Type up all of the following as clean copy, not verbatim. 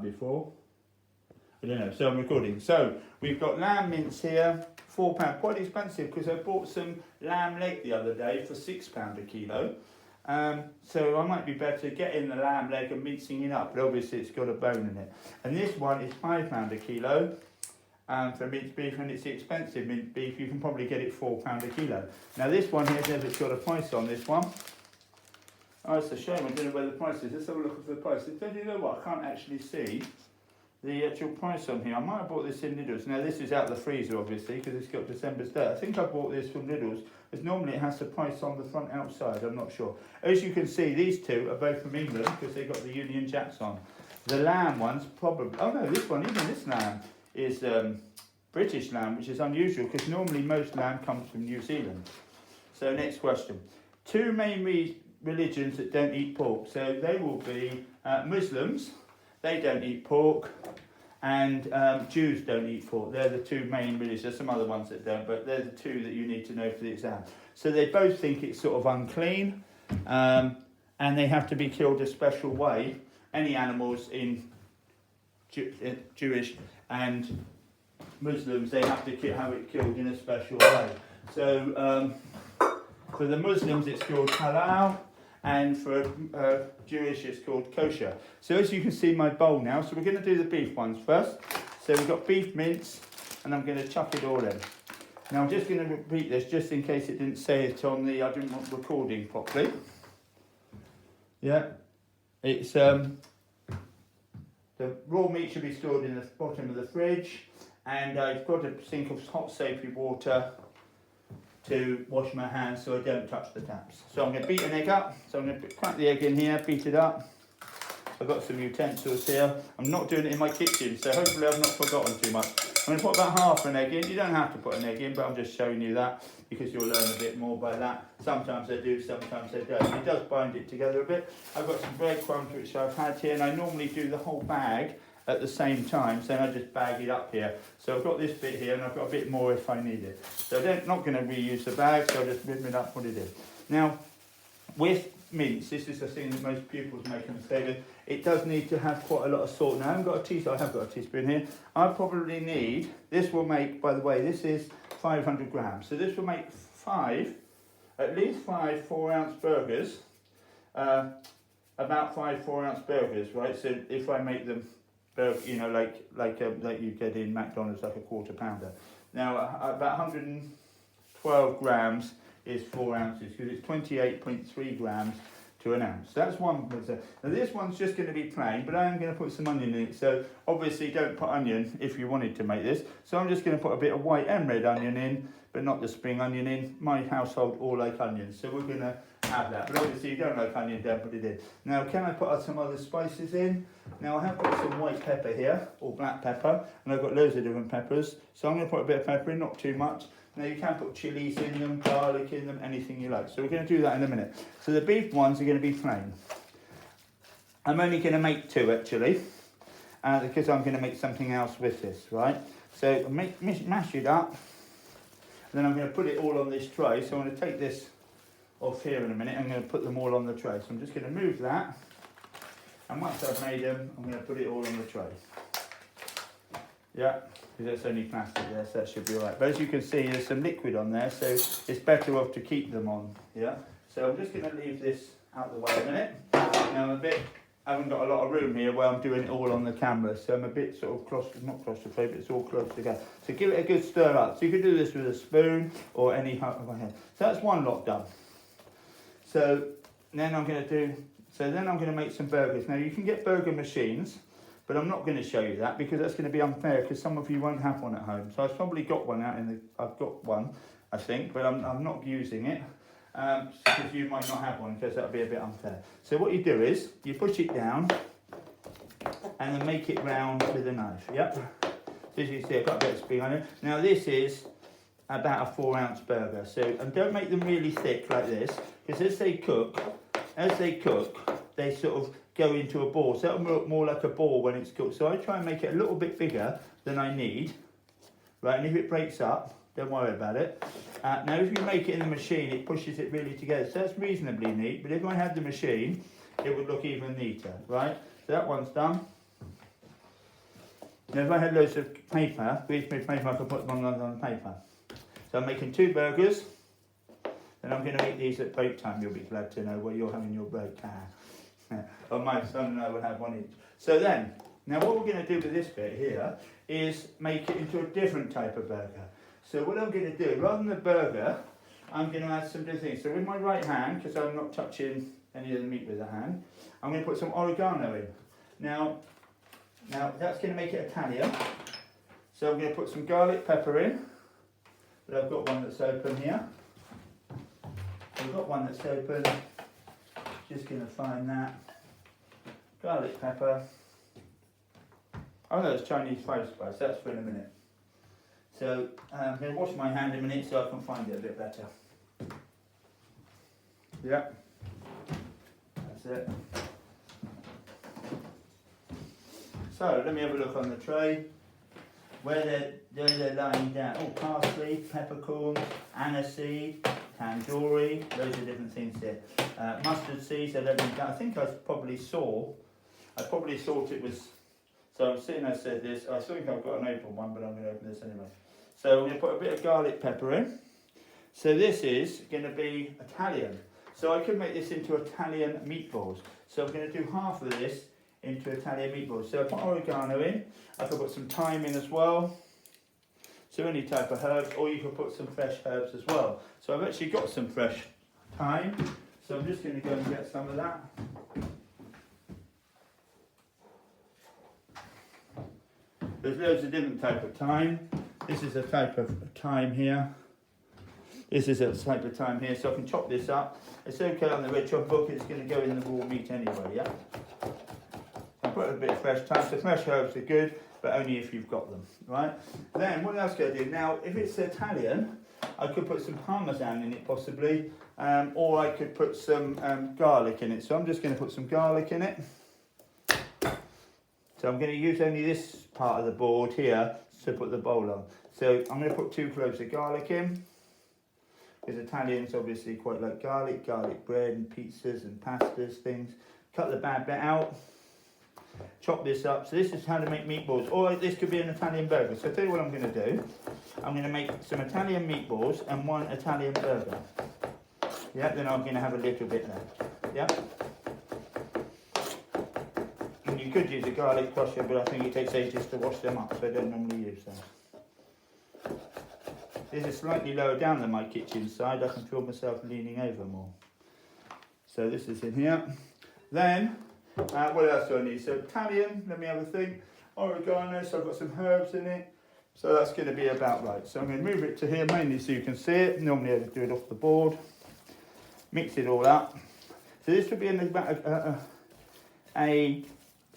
done before. I don't know, so I'm recording. So we've got lamb mince here, £4, quite expensive because I bought some lamb leg the other day for £6 a kilo. So I might be better getting the lamb leg and mincing it up, but obviously it's got a bone in it. And this one is £5 a kilo for minced beef, and it's expensive minced beef. You can probably get it £4 a kilo. Now this one here says it's got a price on this one. Oh, it's a shame, I don't know where the price is. Let's have a look at the price. Don't you know what? I can't actually see the actual price on here. I might have bought this in Lidl's. Now this is out of the freezer obviously because it's got December's date. I think I bought this from Lidl's because normally it has the price on the front outside. I'm not sure. As you can see, these two are both from England because they got the Union Jacks on. The lamb one's probably, oh no, this one, even this lamb is British lamb, which is unusual because normally most lamb comes from New Zealand. So next question. Two main religions that don't eat pork. So they will be Muslims. They don't eat pork, and Jews don't eat pork. They're the two main religions. There's some other ones that don't, but they're the two that you need to know for the exam. So they both think it's sort of unclean, and they have to be killed a special way. Any animals in Jewish and Muslims, they have to have it killed in a special way. So for the Muslims, it's called halal. And for Jewish it's called kosher. So as you can see my bowl now, so we're going to do the beef ones first. So we've got beef mince, and I'm going to chuck it all in. Now I'm just going to repeat this just in case it didn't say it on the, I didn't want recording properly. Yeah, it's the raw meat should be stored in the bottom of the fridge, and I've got a sink of hot soapy water to wash my hands so I don't touch the taps. So I'm going to beat an egg up. So I'm going to crack the egg in here, beat it up. I've got some utensils here. I'm not doing it in my kitchen, so hopefully I've not forgotten too much. I'm going to put about half an egg in. You don't have to put an egg in, but I'm just showing you that because you'll learn a bit more by that. Sometimes I do, sometimes I don't. It does bind it together a bit. I've got some breadcrumbs which I've had here, and I normally do the whole bag at the same time, so I just bag it up here. So I've got this bit here, and I've got a bit more if I need it. So I'm not going to reuse the bag, so I'll just rip it up, put it in. Now, with mince, this is the thing that most pupils make a mistake with. It does need to have quite a lot of salt. Now, I haven't got a teaspoon. I have got a teaspoon here. I probably need, this will make, by the way, this is 500 grams. So this will make at least five 4-ounce burgers, about 5 4-ounce burgers, right? So if I make them, you know, like you get in McDonald's, like a quarter pounder. Now, about 112 grams is 4 ounces because it's 28.3 grams to an ounce. That's one. Now this one's just going to be plain, but I am going to put some onion in it. So obviously don't put onion if you wanted to make this. So I'm just going to put a bit of white and red onion in, but not the spring onion in. My household all like onions, so we're going to have that. But obviously you don't like onion, don't put it in. Now can I put some other spices in? Now I have got some white pepper here, or black pepper, and I've got loads of different peppers. So I'm going to put a bit of pepper in, not too much. Now you can put chilies in them, garlic in them, anything you like. So we're going to do that in a minute. So the beef ones are going to be plain. I'm only going to make 2 actually, because I'm going to make something else with this, right? So mash it up, and then I'm going to put it all on this tray. So I'm going to take this off here in a minute. I'm going to put them all on the tray. So I'm just going to move that, and once I've made them, I'm going to put it all on the tray. Yeah, because that's only plastic there, so that should be all right. But as you can see, there's some liquid on there, so it's better off to keep them on. Yeah. So I'm just going to leave this out of the way a minute. Now I haven't got a lot of room here where I'm doing it all on the camera, so I'm a bit sort of not claustrophobic, it's all close together. So give it a good stir up. So you can do this with a spoon or any hand. So that's one lot done. So then I'm going to make some burgers. Now you can get burger machines, but I'm not going to show you that because that's going to be unfair because some of you won't have one at home. So I've probably got one I've got one, I think, but I'm not using it. Because you might not have one, because that would be a bit unfair. So what you do is you push it down and then make it round with a knife. Yep. So as you see, I've got a bit of spring on it. Now this is about a 4-ounce burger. So and don't make them really thick like this, because as they cook, they sort of go into a ball. So that'll look more like a ball when it's cooked. So I try and make it a little bit bigger than I need, right? And if it breaks up, don't worry about it. Now if you make it in the machine, it pushes it really together. So that's reasonably neat, but if I had the machine, it would look even neater, right? So that one's done. Now if I had loads of paper, greaseproof paper, I could put them on the paper. So I'm making 2 burgers, and I'm going to make these at break time. You'll be glad to know where you're having your break. Or my son and I will have one each. So then, now what we're going to do with this bit here is make it into a different type of burger. So what I'm going to do, rather than the burger, I'm going to add some different things. So with my right hand, because I'm not touching any of the meat with the hand, I'm going to put some oregano in. Now that's going to make it Italian. So I'm going to put some garlic pepper in. But I've got one that's open here. I've got one that's open. Just going to find that. Garlic pepper. Oh no, it's Chinese fried spice. That's for in a minute. So I'm going to wash my hand a minute so I can find it a bit better. Yeah. That's it. So let me have a look on the tray. Where they're lying down. Oh, parsley, peppercorns, aniseed, tandoori. Those are different things here. Mustard seeds. I think I probably thought it was. So I'm sitting there, said this. I think I've got an open one, but I'm going to open this anyway. So I'm going to put a bit of garlic pepper in. So this is going to be Italian. So I could make this into Italian meatballs. So I'm going to do half of this into Italian meatballs. So I put oregano in. I could put some thyme in as well. So any type of herbs, or you could put some fresh herbs as well. So I've actually got some fresh thyme. So I'm just going to go and get some of that. There's loads of different type of thyme. This is a type of thyme here. This is a type of thyme here, so I can chop this up. It's okay on the red chop book, it's going to go in the raw meat anyway, yeah? I put a bit of fresh thyme, so fresh herbs are good, but only if you've got them, right? Then, what else can I do? Now, if it's Italian, I could put some parmesan in it possibly, or I could put some garlic in it. So I'm just going to put some garlic in it. So I'm going to use only this part of the board here to put the bowl on. So I'm going to put 2 cloves of garlic in, because Italians obviously quite like garlic bread and pizzas and pastas, things. Cut the bad bit out, chop this up. So this is how to make meatballs, or this could be an Italian burger. So I'll tell you what I'm going to do. I'm going to make some Italian meatballs and 1 Italian burger. Yeah, then I'm going to have a little bit left. Yeah. You could use a garlic crusher, but I think it takes ages to wash them up, so I don't normally use them. This is slightly lower down than my kitchen side. I can feel myself leaning over more. So this is in here. Then, what else do I need? So Italian, let me have a think. Oregano, so I've got some herbs in it. So that's going to be about right. So I'm going to move it to here, mainly so you can see it. Normally I would do it off the board. Mix it all up. So this would be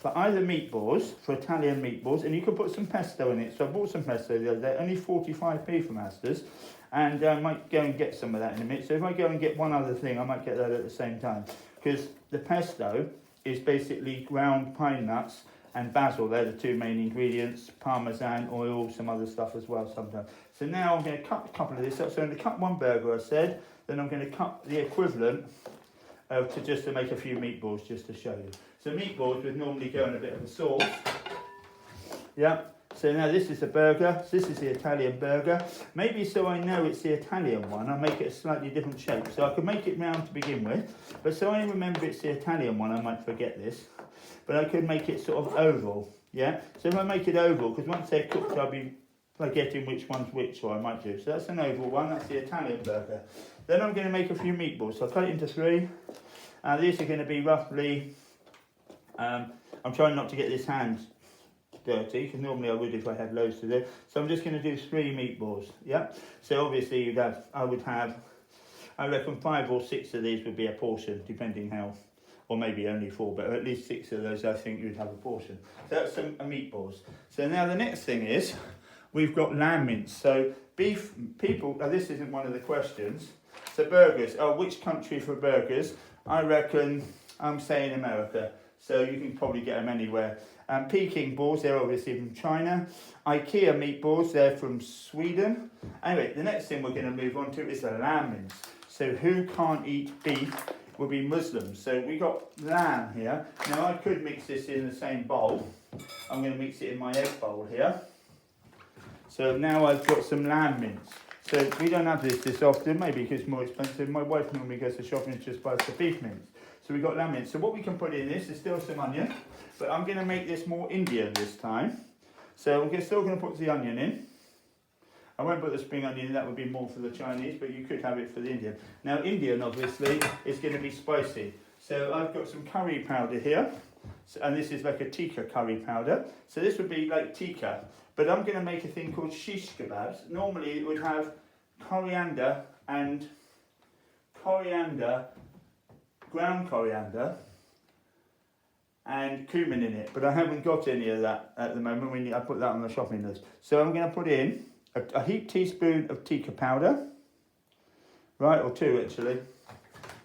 for either meatballs, for Italian meatballs, and you could put some pesto in it. So I bought some pesto the other day, only 45p from Asda's, and I might go and get some of that in a minute. So if I go and get one other thing, I might get that at the same time, because the pesto is basically ground pine nuts and basil. They're the 2 main ingredients, parmesan, oil, some other stuff as well sometimes. So now I'm going to cut a couple of this up. So I'm going to cut 1 burger, I said, then I'm going to cut the equivalent to make a few meatballs, just to show you. So meatballs would normally go in a bit of a sauce. Yeah. So now this is a burger. So this is the Italian burger. Maybe so I know it's the Italian one, I'll make it a slightly different shape. So I could make it round to begin with. But so I remember it's the Italian one, I might forget this. But I could make it sort of oval. Yeah. So if I make it oval, because once they're cooked, I'll be forgetting which one's which, or I might do. So that's an oval one. That's the Italian burger. Then I'm going to make a few meatballs. So I'll cut it into 3. These are going to be roughly. I'm trying not to get this hand dirty, because normally I would if I had loads to do. So I'm just going to do 3 meatballs. Yeah. So obviously I reckon 5 or 6 of these would be a portion, depending how, or maybe only 4, but at least 6 of those I think you'd have a portion. So that's some meatballs. So now the next thing is we've got lamb mince. So beef people. Now this isn't one of the questions. So burgers. Oh, which country for burgers? I reckon I'm saying America. So you can probably get them anywhere. Peking balls, they're obviously from China. IKEA meatballs, they're from Sweden. Anyway, the next thing we're going to move on to is the lamb mince. So who can't eat beef will be Muslims. So we got lamb here. Now I could mix this in the same bowl. I'm going to mix it in my egg bowl here. So now I've got some lamb mince. So we don't have this often, maybe because it's more expensive. My wife normally goes to shopping and just buys the beef mince. So we've got lamb mince. So what we can put in this is still some onion, but I'm going to make this more Indian this time. So we're still going to put the onion in. I won't put the spring onion in, that would be more for the Chinese, but you could have it for the Indian. Now Indian obviously is going to be spicy. So I've got some curry powder here, and this is like a tikka curry powder. So this would be like tikka, but I'm going to make a thing called shish kebabs. Normally it would have coriander, ground coriander, and cumin in it, but I haven't got any of that at the moment. I put that on the shopping list. So I'm going to put in a heaped teaspoon of tikka powder, right, or 2 actually,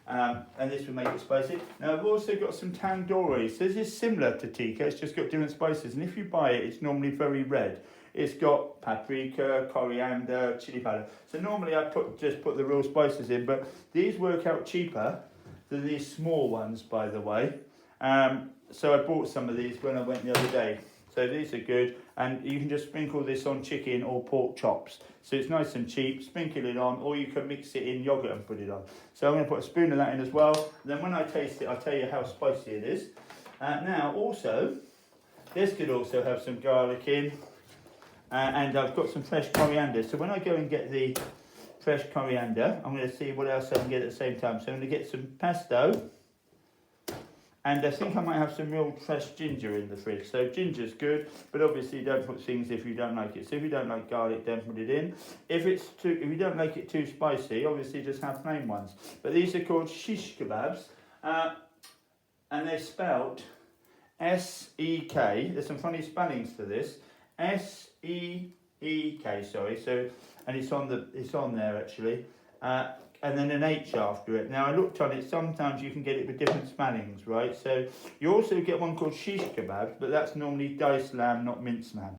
and this will make it spicy. Now I've also got some tandoori. So this is similar to tikka, it's just got different spices, and if you buy it, it's normally very red. It's got paprika, coriander, chili powder. So normally I just put the real spices in, but these work out cheaper than these small ones, by the way. So I bought some of these when I went the other day. So these are good, and you can just sprinkle this on chicken or pork chops. So it's nice and cheap, sprinkle it on, or you can mix it in yogurt and put it on. So I'm going to put a spoon of that in as well. And then when I taste it, I'll tell you how spicy it is. Now also, this could also have some garlic in, and I've got some fresh coriander. So when I go and get the fresh coriander, I'm going to see what else I can get at the same time. So I'm going to get some pesto. And I think I might have some real fresh ginger in the fridge. So ginger's good, but obviously don't put things if you don't like it. So if you don't like garlic, don't put it in. If you don't like it too spicy, obviously just have plain ones. But these are called shish kebabs, and they're spelt S-E-K. There's some funny spellings for this. S-E-E-K. Sorry. So, and it's on there actually. And then an H after it. Now I looked on it, sometimes you can get it with different spellings, right? So you also get one called shish kebabs, but that's normally diced lamb, not minced lamb.